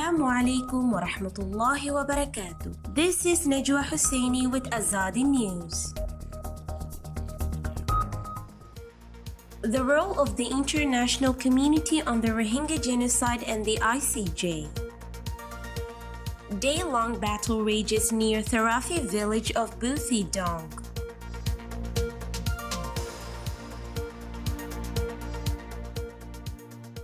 Assalamu alaikum wa rahmatullahi wa barakatuh. This is Najwa Husseini with Azadi News. The role of the international community on the Rohingya genocide and the ICJ. Day-long battle rages near Tharapi village of Buthidaung.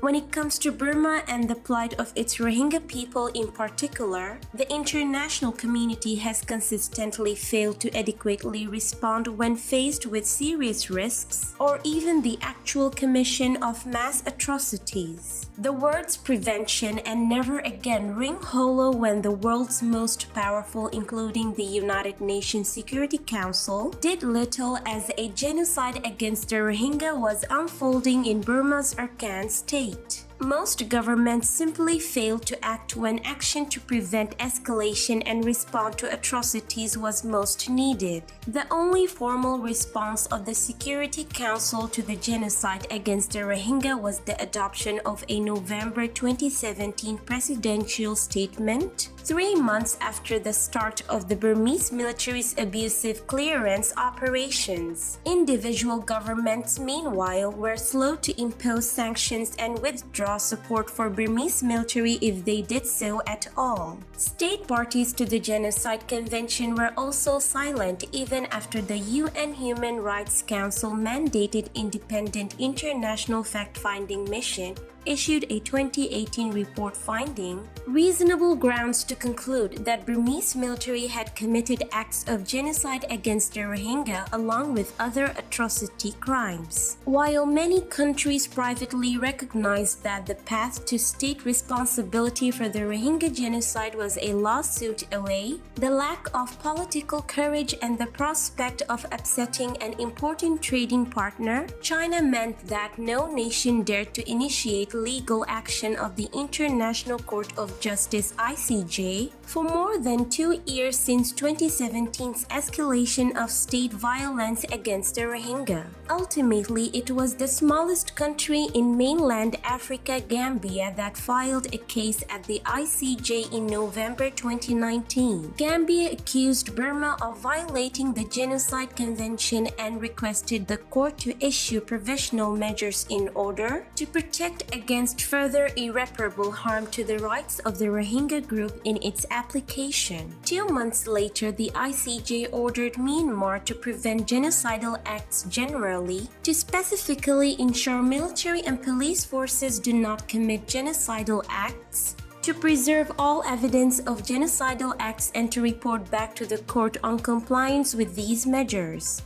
When it comes to Burma and the plight of its Rohingya people in particular, the international community has consistently failed to adequately respond when faced with serious risks or even the actual commission of mass atrocities. The words prevention and never again ring hollow when the world's most powerful, including the United Nations Security Council, did little as a genocide against the Rohingya was unfolding in Burma's Arakan state. Most governments simply fail to act when action to prevent escalation and respond to atrocities was most needed. The only formal response of the Security Council to the genocide against the Rohingya was the adoption of a November 2017 presidential statement, 3 months after the start of the Burmese military's abusive clearance operations. Individual governments, meanwhile, were slow to impose sanctions and withdraw support for Burmese military if they did so at all. State parties to the Genocide Convention were also silent even after the UN Human Rights Council mandated independent international fact-finding mission issued a 2018 report finding reasonable grounds to conclude that Burmese military had committed acts of genocide against the Rohingya along with other atrocity crimes. While many countries privately recognized that the path to state responsibility for the Rohingya genocide was a lawsuit away, the lack of political courage and the prospect of upsetting an important trading partner, China, meant that no nation dared to initiate legal action of the International Court of Justice (ICJ) for more than 2 years since 2017's escalation of state violence against the Rohingya. Ultimately, it was the smallest country in mainland Africa, Gambia, that filed a case at the ICJ in November 2019. Gambia accused Burma of violating the Genocide Convention and requested the court to issue provisional measures in order to protect against further irreparable harm to the rights of the Rohingya group in its application. 2 months later, the ICJ ordered Myanmar to prevent genocidal acts generally, to specifically ensure military and police forces do not commit genocidal acts, to preserve all evidence of genocidal acts and to report back to the court on compliance with these measures.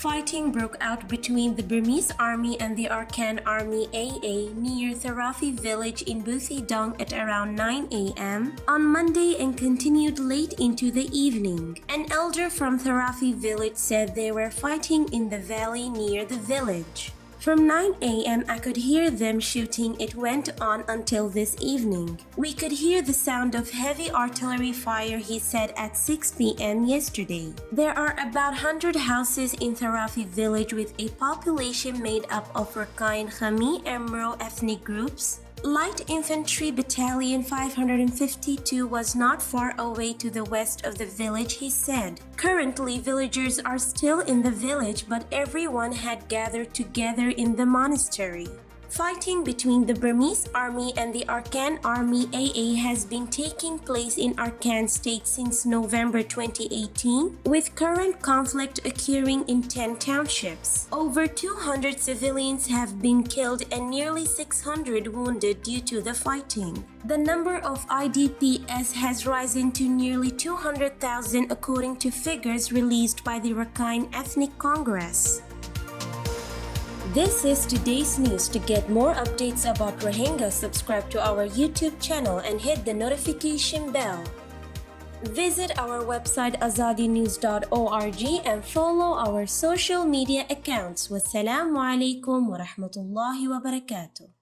Fighting broke out between the Burmese army and the Arakan Army AA near Tharapi village in Buthidaung at around 9 a.m. on Monday and continued late into the evening. An elder from Tharapi village said they were fighting in the valley near the village. From 9 a.m. I could hear them shooting. It went on until this evening. We could hear the sound of heavy artillery fire, he said at 6 p.m. yesterday. There are about 100 houses in Tharapi village with a population made up of Rakhine Khmer Emro ethnic groups. Light Infantry Battalion 552 was not far away to the west of the village, he said. Currently, villagers are still in the village, but everyone had gathered together in the monastery. Fighting between the Burmese army and the Arakan Army AA has been taking place in Arakan state since November 2018, with current conflict occurring in 10 townships. Over 200 civilians have been killed and nearly 600 wounded due to the fighting. The number of IDPs has risen to nearly 200,000 according to figures released by the Rakhine Ethnic Congress. This is today's news. To get more updates about Rohingya, subscribe to our YouTube channel and hit the notification bell. Visit our website azadinews.org and follow our social media accounts. Wassalamu alaikum wa rahmatullahi wa barakatuh.